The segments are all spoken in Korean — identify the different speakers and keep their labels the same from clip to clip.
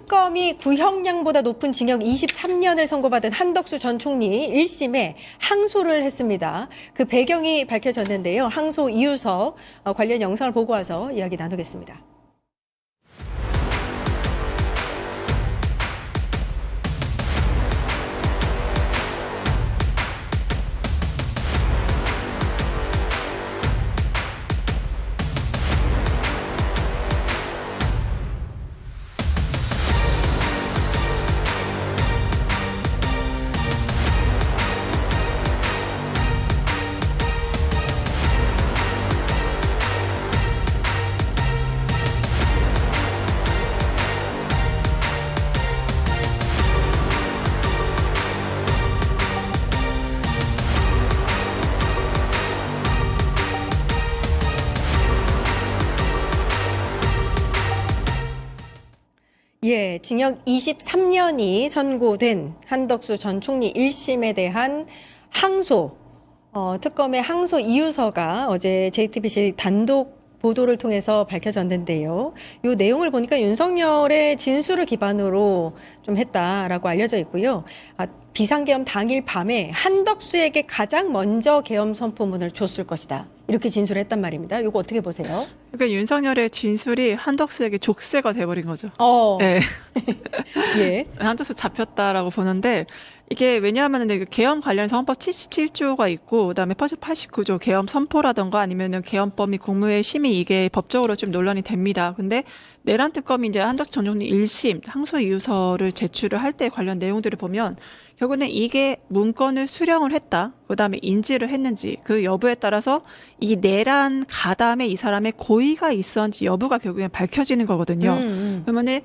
Speaker 1: 특검이 구형량보다 높은 징역 23년을 선고받은 한덕수 전 총리 1심에 항소를 했습니다. 그 배경이 밝혀졌는데요. 항소 이유서 관련 영상을 보고 와서 이야기 나누겠습니다. 예, 징역 23년이 선고된 한덕수 전 총리 1심에 대한 항소, 특검의 항소 이유서가 어제 JTBC 단독 보도를 통해서 밝혀졌는데요. 이 내용을 보니까 윤석열의 진술을 기반으로 좀 했다라고 알려져 있고요. 비상계엄 당일 밤에 한덕수에게 가장 먼저 계엄 선포문을 줬을 것이다. 이렇게 진술했단 말입니다. 이거 어떻게 보세요?
Speaker 2: 그러니까 윤석열의 진술이 한덕수에게 족쇄가 돼버린 거죠. 네.
Speaker 1: 예.
Speaker 2: 한덕수 잡혔다라고 보는데 이게 왜냐하면 계엄 관련해서 헌법 77조가 있고 그다음에 89조 계엄 선포라던가 아니면은 계엄 범위 국무회의 심의 이게 법적으로 좀 논란이 됩니다. 근데 내란 특검이 이제 한덕수 전 총리 1심 항소 이유서를 제출을 할 때 관련 내용들을 보면 결국은 이게 문건을 수령을 했다. 그다음에 인지를 했는지 그 여부에 따라서 이 내란 가담에 이 사람의 고의가 있었는지 여부가 결국엔 밝혀지는 거거든요. 그러면은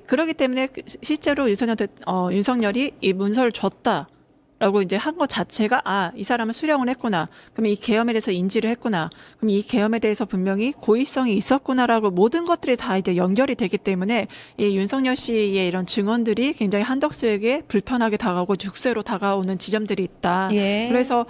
Speaker 2: 그러기 때문에 실제로 윤석열이 이 문서를 줬다라고 이제 한 것 자체가 이 사람은 수령을 했구나. 그러면 이 계엄에 대해서 인지를 했구나. 그럼 이 계엄에 대해서 분명히 고의성이 있었구나라고 모든 것들이 다 이제 연결이 되기 때문에 이 윤석열 씨의 이런 증언들이 굉장히 한덕수에게 불편하게 다가오고 족쇄로 다가오는 지점들이 있다.
Speaker 1: 예.
Speaker 2: 그래서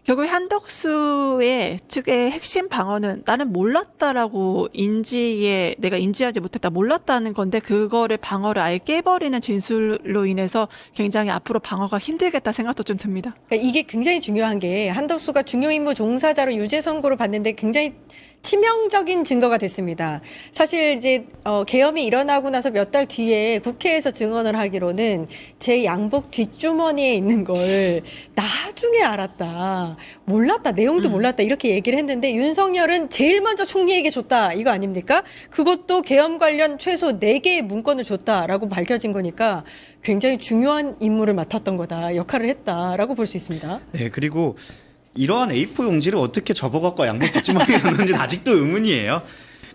Speaker 2: 결국 한덕수의 측의 핵심 방어는 나는 몰랐다라고 내가 인지하지 못했다, 몰랐다는 건데 그거를 방어를 아예 깨버리는 진술로 인해서 굉장히 앞으로 방어가 힘들겠다 생각도 좀 듭니다.
Speaker 1: 그러니까 이게 굉장히 중요한 게 한덕수가 중요 임무 종사자로 유죄 선고를 받는데 굉장히 치명적인 증거가 됐습니다. 사실 이제 계엄이 일어나고 나서 몇 달 뒤에 국회에서 증언을 하기로는 제 양복 뒷주머니에 있는 걸 나중에 알았다. 몰랐다. 내용도 몰랐다. 이렇게 얘기를 했는데 윤석열은 제일 먼저 총리에게 줬다. 이거 아닙니까? 그것도 계엄 관련 최소 4개의 문건을 줬다라고 밝혀진 거니까 굉장히 중요한 임무를 맡았던 거다. 역할을 했다라고 볼 수 있습니다.
Speaker 3: 네, 그리고 이러한 A4 용지를 어떻게 접어갖고 양복 뒷주머니에 넣는지는 아직도 의문이에요.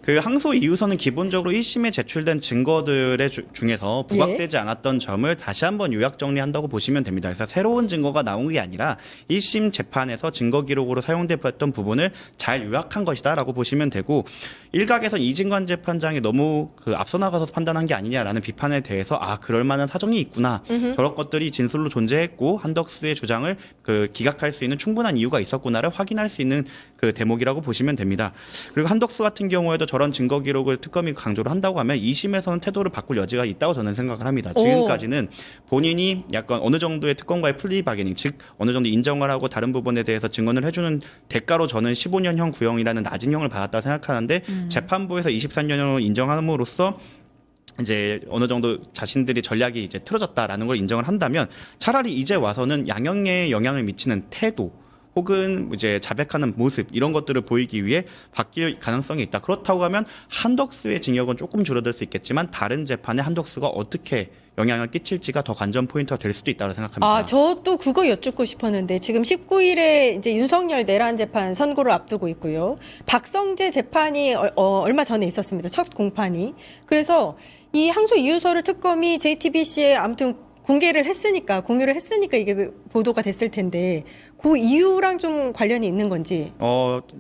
Speaker 3: 그 항소 이유서는 기본적으로 1심에 제출된 증거들의 중에서 부각되지 않았던 점을 다시 한번 요약 정리한다고 보시면 됩니다. 그래서 새로운 증거가 나온 게 아니라 1심 재판에서 증거 기록으로 사용됐던 부분을 잘 요약한 것이다라고 보시면 되고, 일각에서 이진관 재판장이 너무 앞서 나가서 판단한 게 아니냐라는 비판에 대해서 그럴 만한 사정이 있구나. 저런 것들이 진술로 존재했고 한덕수의 주장을 기각할 수 있는 충분한 이유가 있었구나를 확인할 수 있는 그 대목이라고 보시면 됩니다. 그리고 한덕수 같은 경우에도 저런 증거 기록을 특검이 강조를 한다고 하면 2심에서는 태도를 바꿀 여지가 있다고 저는 생각을 합니다. 지금까지는 본인이 약간 어느 정도의 특검과의 플리 바게닝, 즉 어느 정도 인정을 하고 다른 부분에 대해서 증언을 해주는 대가로 저는 15년형 구형이라는 낮은 형을 받았다고 생각하는데 재판부에서 23년형을 인정함으로써 이제 어느 정도 자신들이 전략이 이제 틀어졌다라는 걸 인정을 한다면 차라리 이제 와서는 양형에 영향을 미치는 태도 혹은 이제 자백하는 모습 이런 것들을 보이기 위해 바뀔 가능성이 있다. 그렇다고 하면 한덕수의 징역은 조금 줄어들 수 있겠지만 다른 재판에 한덕수가 어떻게 영향을 끼칠지가 더 관전 포인트가 될 수도 있다고 생각합니다.
Speaker 1: 저도 그거 여쭙고 싶었는데 지금 19일에 이제 윤석열 내란 재판 선고를 앞두고 있고요. 박성재 재판이 얼마 전에 있었습니다. 첫 공판이. 그래서 이 항소 이유서를 특검이 JTBC에 아무튼 공유를 했으니까 이게 보도가 됐을 텐데 그 이유랑 좀 관련이 있는 건지.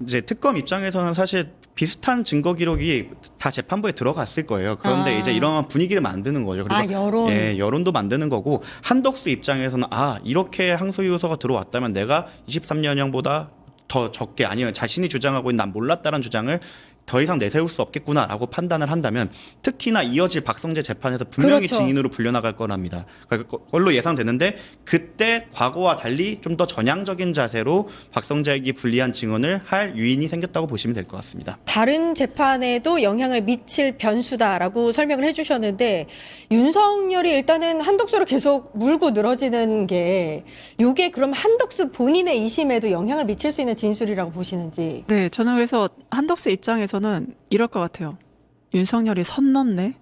Speaker 3: 이제 특검 입장에서는 사실 비슷한 증거 기록이 다 재판부에 들어갔을 거예요. 그런데 이제 이런 분위기를 만드는 거죠. 그리고
Speaker 1: 여론.
Speaker 3: 예, 여론도 만드는 거고 한덕수 입장에서는 이렇게 항소 이유서가 들어왔다면 내가 23년형보다 더 적게 아니면 자신이 주장하고 있는 난 몰랐다는 주장을 더 이상 내세울 수 없겠구나라고 판단을 한다면 특히나 이어질 박성재 재판에서 분명히
Speaker 1: 그렇죠.
Speaker 3: 증인으로 불려나갈 거랍니다. 그걸로 예상되는데 그때 과거와 달리 좀 더 전향적인 자세로 박성재에게 불리한 증언을 할 유인이 생겼다고 보시면 될 것 같습니다.
Speaker 1: 다른 재판에도 영향을 미칠 변수다라고 설명을 해주셨는데 윤석열이 일단은 한덕수를 계속 물고 늘어지는 게 이게 그럼 한덕수 본인의 이심에도 영향을 미칠 수 있는 진술이라고 보시는지.
Speaker 2: 네, 저는 그래서 한덕수 입장에서는 이럴 것 같아요. 윤석열이 선 넘네.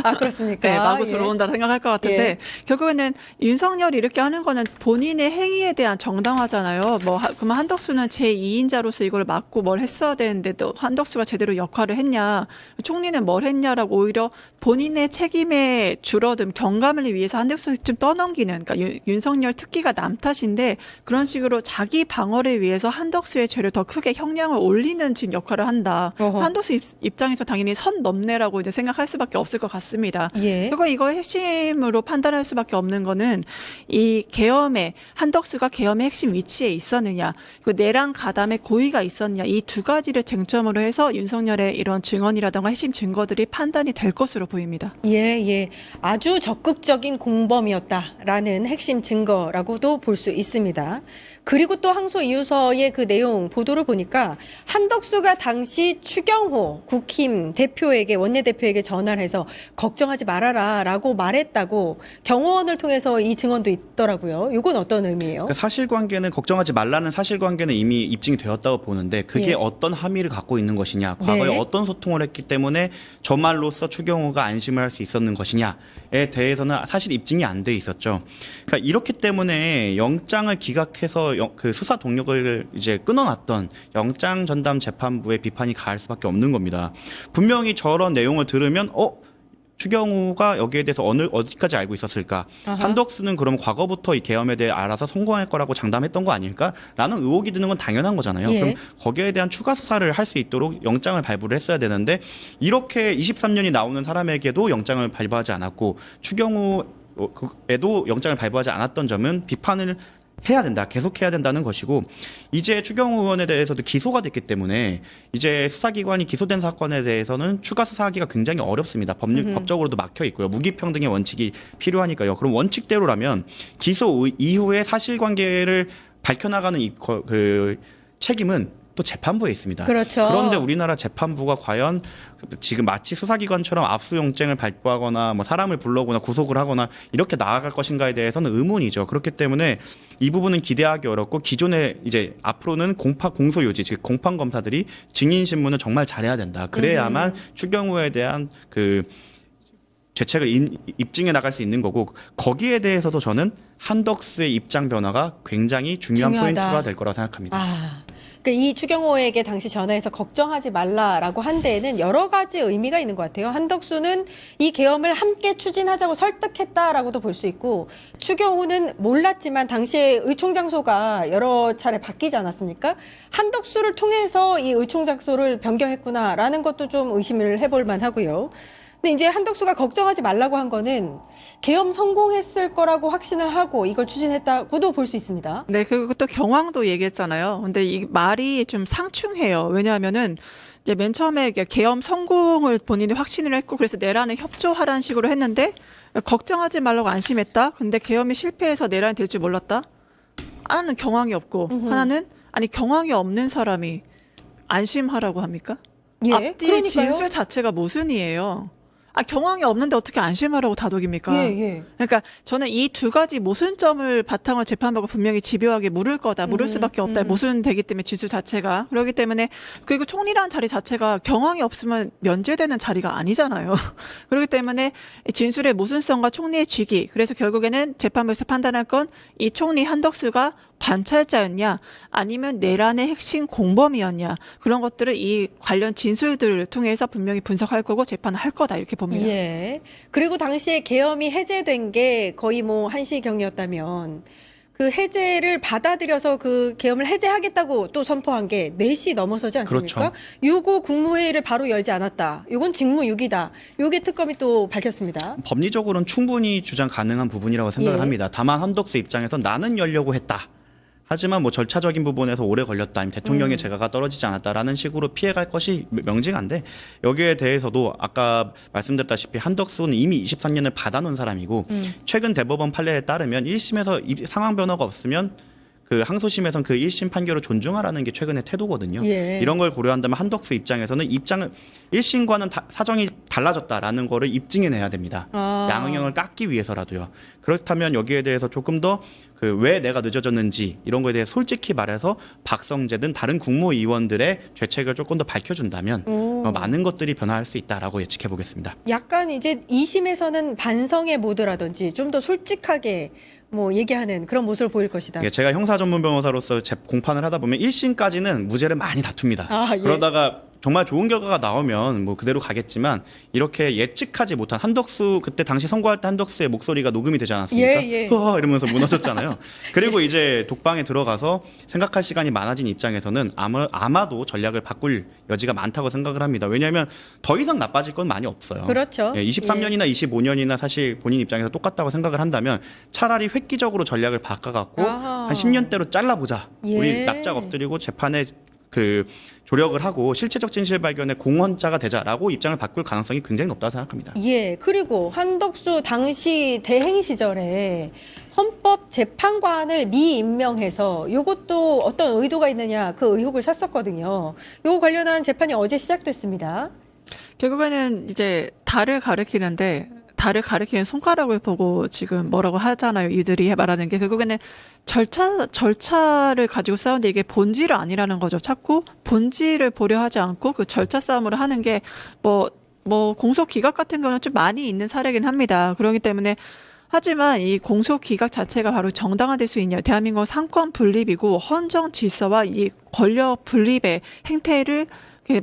Speaker 1: 아 그렇습니까?
Speaker 2: 네, 마구
Speaker 1: 예.
Speaker 2: 들어온다 생각할 것 같은데
Speaker 1: 예.
Speaker 2: 결국에는 윤석열이 이렇게 하는 거는 본인의 행위에 대한 정당화잖아요. 그러면 한덕수는 제2인자로서 이걸 막고 뭘 했어야 되는데 또 한덕수가 제대로 역할을 했냐, 총리는 뭘 했냐라고 오히려 본인의 책임에 줄어든 경감을 위해서 한덕수 좀 떠넘기는, 그러니까 윤석열 특기가 남 탓인데 그런 식으로 자기 방어를 위해서 한덕수의 죄를 더 크게 형량을 올리는 지금 역할을 한다.
Speaker 1: 어허.
Speaker 2: 한덕수 입장에서 당연히 선 넘네라고 이제 생각할 수밖에 없을 것 같습니다.
Speaker 1: 예.
Speaker 2: 그리고 이거 핵심으로 판단할 수밖에 없는 거는 이 계엄에 한덕수가 계엄의 핵심 위치에 있었느냐, 그 내란 가담의 고의가 있었느냐, 이 두 가지를 쟁점으로 해서 윤석열의 이런 증언이라든가 핵심 증거들이 판단이 될 것으로 보입니다.
Speaker 1: 예. 아주 적극적인 공범이었다라는 핵심 증거라고도 볼 수 있습니다. 그리고 또 항소 이유서의 그 내용 보도를 보니까 한덕수가 당시 추경호 국힘 대표에게, 원내대표에게 전화를 해서 걱정하지 말아라라고 말했다고 경호원을 통해서 이 증언도 있더라고요. 이건 어떤 의미예요?
Speaker 3: 그 사실관계는 걱정하지 말라는 사실관계는 이미 입증이 되었다고 보는데 그게
Speaker 1: 예.
Speaker 3: 어떤 함의를 갖고 있는 것이냐, 과거에
Speaker 1: 네.
Speaker 3: 어떤 소통을 했기 때문에 저 말로써 추경호가 안심을 할 수 있었는 것이냐에 대해서는 사실 입증이 안 돼 있었죠. 그러니까 이렇기 때문에 영장을 기각해서 그 수사 동력을 이제 끊어놨던 영장 전담 재판부의 비판이 가할 수밖에 없는 겁니다. 분명히 저런 내용을 들으면 추경호가 여기에 대해서 어디까지 알고 있었을까?
Speaker 1: 아하.
Speaker 3: 한덕수는 그럼 과거부터 이 계엄에 대해 알아서 성공할 거라고 장담했던 거 아닐까? 라는 의혹이 드는 건 당연한 거잖아요.
Speaker 1: 예.
Speaker 3: 그럼 거기에 대한 추가 수사를 할 수 있도록 영장을 발부를 했어야 되는데 이렇게 23년이 나오는 사람에게도 영장을 발부하지 않았고 추경호에도 영장을 발부하지 않았던 점은 비판을 해야 된다, 계속해야 된다는 것이고, 이제 추경호 의원에 대해서도 기소가 됐기 때문에 이제 수사기관이 기소된 사건에 대해서는 추가 수사하기가 굉장히 어렵습니다. 법적으로도 막혀 있고요. 무기평등의 원칙이 필요하니까요. 그럼 원칙대로라면 기소 이후에 사실관계를 밝혀나가는 그 책임은 또 재판부에 있습니다.
Speaker 1: 그렇죠.
Speaker 3: 그런데 우리나라 재판부가 과연 지금 마치 수사기관처럼 압수영장을 발부하거나 뭐 사람을 불러오거나 구속을 하거나 이렇게 나아갈 것인가에 대해서는 의문이죠. 그렇기 때문에 이 부분은 기대하기 어렵고 기존에 이제 앞으로는 공소유지, 즉 공판 검사들이 증인 신문을 정말 잘해야 된다. 그래야만 추경호에 대한 그 죄책을 입증해 나갈 수 있는 거고, 거기에 대해서도 저는 한덕수의 입장 변화가 굉장히 중요한
Speaker 1: 중요하다.
Speaker 3: 포인트가 될 거라고 생각합니다.
Speaker 1: 그러니까 이 추경호에게 당시 전화해서 걱정하지 말라라고 한 데에는 여러 가지 의미가 있는 것 같아요. 한덕수는 이 계엄을 함께 추진하자고 설득했다라고도 볼 수 있고, 추경호는 몰랐지만 당시에 의총 장소가 여러 차례 바뀌지 않았습니까? 한덕수를 통해서 이 의총 장소를 변경했구나라는 것도 좀 의심을 해볼 만하고요. 근데 이제 한덕수가 걱정하지 말라고 한 거는 계엄 성공했을 거라고 확신을 하고 이걸 추진했다고도 볼 수 있습니다.
Speaker 2: 네, 그리고 또 경황도 얘기했잖아요. 근데 이 말이 좀 상충해요. 왜냐하면은 이제 맨 처음에 계엄 성공을 본인이 확신을 했고 그래서 내란에 협조하라는 식으로 했는데 걱정하지 말라고 안심했다. 근데 계엄이 실패해서 내란이 될 줄 몰랐다. 하나는 경황이 없고 하나는 아니 경황이 없는 사람이 안심하라고 합니까?
Speaker 1: 예,
Speaker 2: 앞뒤의
Speaker 1: 그러니까요.
Speaker 2: 진술 자체가 모순이에요. 경황이 없는데 어떻게 안심하라고 다독입니까?
Speaker 1: 예.
Speaker 2: 그러니까 저는 이 두 가지 모순점을 바탕으로 재판부가 분명히 집요하게 물을 거다. 물을 수밖에 없다. 모순되기 때문에 진술 자체가. 그렇기 때문에 그리고 총리라는 자리 자체가 경황이 없으면 면제되는 자리가 아니잖아요. 그렇기 때문에 진술의 모순성과 총리의 직위. 그래서 결국에는 재판부에서 판단할 건 이 총리 한덕수가 관찰자였냐 아니면 내란의 핵심 공범이었냐 그런 것들을 이 관련 진술들을 통해서 분명히 분석할 거고 재판을 할 거다 이렇게 봅니다.
Speaker 1: 예. 그리고 당시에 계엄이 해제된 게 거의 뭐 1시경이었다면 그 해제를 받아들여서 그 계엄을 해제하겠다고 또 선포한 게 4시 넘어서지 않습니까?
Speaker 3: 그렇죠.
Speaker 1: 요거 국무회의를 바로 열지 않았다. 요건 직무유기다. 요게 특검이 또 밝혔습니다.
Speaker 3: 법리적으로는 충분히 주장 가능한 부분이라고 생각을
Speaker 1: 예.
Speaker 3: 합니다. 다만 한덕수 입장에서 나는 열려고 했다. 하지만 뭐 절차적인 부분에서 오래 걸렸다, 아니면 대통령의 재가가 떨어지지 않았다라는 식으로 피해갈 것이 명징한데, 여기에 대해서도 아까 말씀드렸다시피 한덕수는 이미 23년을 받아놓은 사람이고 최근 대법원 판례에 따르면 1심에서 상황 변화가 없으면 그 항소심에선 그 1심 판결을 존중하라는 게 최근의 태도거든요.
Speaker 1: 예.
Speaker 3: 이런 걸 고려한다면 한덕수 입장에서는 1심과는 사정이 달라졌다라는 거를 입증해내야 됩니다. 양형을 깎기 위해서라도요. 그렇다면 여기에 대해서 조금 더 그 왜 내가 늦어졌는지 이런 거에 대해 솔직히 말해서 박성재 등 다른 국무위원들의 죄책을 조금 더 밝혀준다면 많은 것들이 변화할 수 있다라고 예측해 보겠습니다.
Speaker 1: 약간 이제 2심에서는 반성의 모드라든지 좀 더 솔직하게 뭐 얘기하는 그런 모습을 보일 것이다.
Speaker 3: 예, 제가 형사 전문 변호사로서 공판을 하다 보면 1심까지는 무죄를 많이 다툽니다.
Speaker 1: 아, 예.
Speaker 3: 그러다가 정말 좋은 결과가 나오면 뭐 그대로 가겠지만, 이렇게 예측하지 못한 한덕수, 그때 당시 선고할 때 한덕수의 목소리가 녹음이 되지 않았습니까?
Speaker 1: 예.
Speaker 3: 이러면서 무너졌잖아요. 그리고 이제 독방에 들어가서 생각할 시간이 많아진 입장에서는 아마도 전략을 바꿀 여지가 많다고 생각을 합니다. 왜냐하면 더 이상 나빠질 건 많이 없어요.
Speaker 1: 그렇죠.
Speaker 3: 예, 23년이나 25년이나 사실 본인 입장에서 똑같다고 생각을 한다면 차라리 획기적으로 전략을 바꿔갖고
Speaker 1: 아하.
Speaker 3: 한 10년대로 잘라보자.
Speaker 1: 예.
Speaker 3: 우리 납작 엎드리고 재판에 그 조력을 하고 실체적 진실 발견의 공헌자가 되자라고 입장을 바꿀 가능성이 굉장히 높다고 생각합니다.
Speaker 1: 예, 그리고 한덕수 당시 대행 시절에 헌법재판관을 미임명해서 이것도 어떤 의도가 있느냐 그 의혹을 샀었거든요. 요거 관련한 재판이 어제 시작됐습니다.
Speaker 2: 결국에는 이제 달을 가리키는데 달을 가리키는 손가락을 보고 지금 뭐라고 하잖아요. 이들이 말하는 게 결국에는 절차를 가지고 싸우는데 이게 본질은 아니라는 거죠. 자꾸 본질을 보려 하지 않고 그 절차 싸움을 하는 게 뭐 공소 기각 같은 경우는 좀 많이 있는 사례긴 합니다. 그렇기 때문에 하지만 이 공소 기각 자체가 바로 정당화될 수 있냐? 대한민국은 상권 분립이고 헌정 질서와 이 권력 분립의 행태를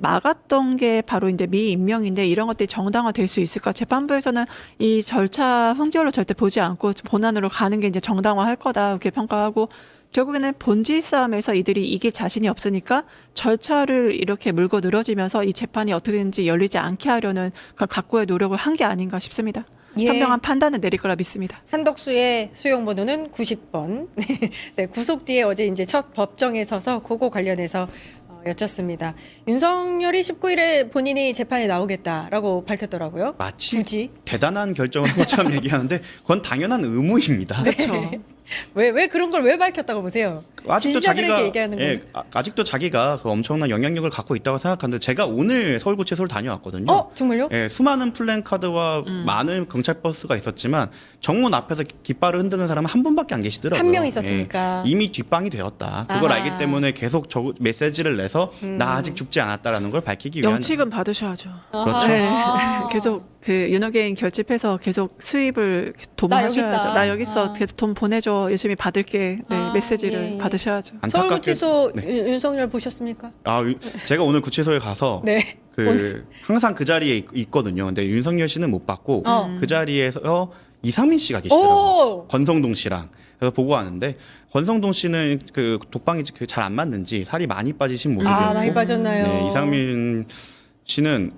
Speaker 2: 막았던 게 바로 이제 미임명인데 이런 것들이 정당화될 수 있을까? 재판부에서는 이 절차 흥결로 절대 보지 않고 본안으로 가는 게 이제 정당화할 거다 이렇게 평가하고, 결국에는 본질 싸움에서 이들이 이길 자신이 없으니까 절차를 이렇게 물고 늘어지면서 이 재판이 어떻게든지 열리지 않게 하려는 그런 각고의 노력을 한 게 아닌가 싶습니다.
Speaker 1: 예.
Speaker 2: 현명한 판단을 내릴 거라 믿습니다.
Speaker 1: 한덕수의 수용 번호는 90번. 네, 구속 뒤에 어제 이제 첫 법정에 서서 그거 관련해서 여쭙습니다. 윤석열이 19일에 본인이 재판에 나오겠다라고 밝혔더라고요.
Speaker 3: 마치
Speaker 1: 굳이?
Speaker 3: 대단한 결정을 한 것처럼 얘기하는데 그건 당연한 의무입니다.
Speaker 2: 그렇죠.
Speaker 1: 왜 그런 걸 왜 밝혔다고 보세요?
Speaker 3: 아직도
Speaker 1: 지지자들에게
Speaker 3: 자기가
Speaker 1: 얘기하는
Speaker 3: 예,
Speaker 1: 건.
Speaker 3: 아직도 자기가 그 엄청난 영향력을 갖고 있다고 생각하는데, 제가 오늘 서울구치소를 다녀왔거든요.
Speaker 1: 정말요?
Speaker 3: 예, 수많은 플랜카드와 많은 경찰 버스가 있었지만 정문 앞에서 깃발을 흔드는 사람은 한 분밖에 안 계시더라고요.
Speaker 1: 한 명 있었으니까.
Speaker 3: 예, 이미 뒷방이 되었다. 그걸
Speaker 1: 아하.
Speaker 3: 알기 때문에 계속 메시지를 내서 나 아직 죽지 않았다라는 걸 밝히기 위한.
Speaker 2: 영치금 받으셔야죠.
Speaker 3: 그렇죠.
Speaker 2: 네.
Speaker 1: 아.
Speaker 2: 계속 그 윤호개인 결집해서 계속 수입을 도모하셔야죠.
Speaker 1: 있다.
Speaker 2: 나 여기 있어.
Speaker 1: 아.
Speaker 2: 계속 돈 보내줘. 열심히 받을게. 네, 메시지를
Speaker 1: 예.
Speaker 2: 받으셔야죠.
Speaker 1: 서울구치소
Speaker 3: 네.
Speaker 1: 윤석열 보셨습니까?
Speaker 3: 제가 오늘 구치소에 가서
Speaker 1: 네.
Speaker 3: 항상 그 자리에 있거든요. 근데 윤석열 씨는 못 봤고 그 자리에서 이상민 씨가 계시더라고요.
Speaker 1: 오!
Speaker 3: 권성동 씨랑. 그래서 보고 왔는데 권성동 씨는 그 독방이 잘 안 맞는지 살이 많이 빠지신 모습이었고,
Speaker 1: 많이 빠졌나요?
Speaker 3: 네, 이상민 씨는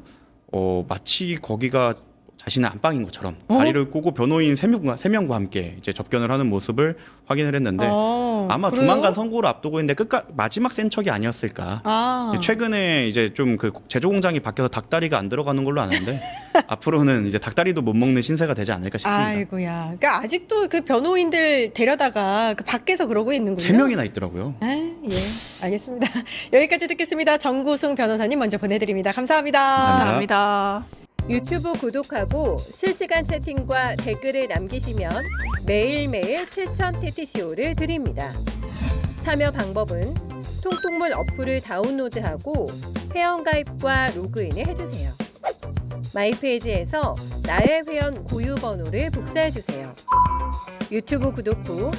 Speaker 3: 마치 거기가 자신의 안방인 것처럼 다리를 꼬고 변호인 3명과 함께 이제 접견을 하는 모습을 확인을 했는데 아마
Speaker 1: 그래요?
Speaker 3: 조만간 선고를 앞두고 있는데 마지막 센 척이 아니었을까. 최근에 이제 좀 그 제조 공장이 바뀌어서 닭다리가 안 들어가는 걸로 아는데 앞으로는 이제 닭다리도 못 먹는 신세가 되지 않을까 싶습니다.
Speaker 1: 아이고야. 그러니까 아직도 그 변호인들 데려다가 그 밖에서 그러고 있는군요.
Speaker 3: 3명이나 있더라고요.
Speaker 1: 예, 알겠습니다. 여기까지 듣겠습니다. 정구승 변호사님 먼저 보내드립니다. 감사합니다.
Speaker 2: 감사합니다.
Speaker 4: 유튜브 구독하고 실시간 채팅과 댓글을 남기시면 매일매일 7천 TTCO를 드립니다. 참여 방법은 통통물 어플을 다운로드하고 회원가입과 로그인을 해주세요. 마이페이지에서 나의 회원 고유 번호를 복사해주세요. 유튜브 구독 후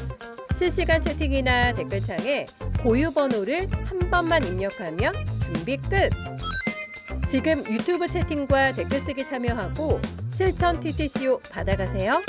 Speaker 4: 실시간 채팅이나 댓글창에 고유 번호를 한 번만 입력하면 준비 끝! 지금 유튜브 채팅과 댓글 쓰기 참여하고 실천 TTCO 받아가세요.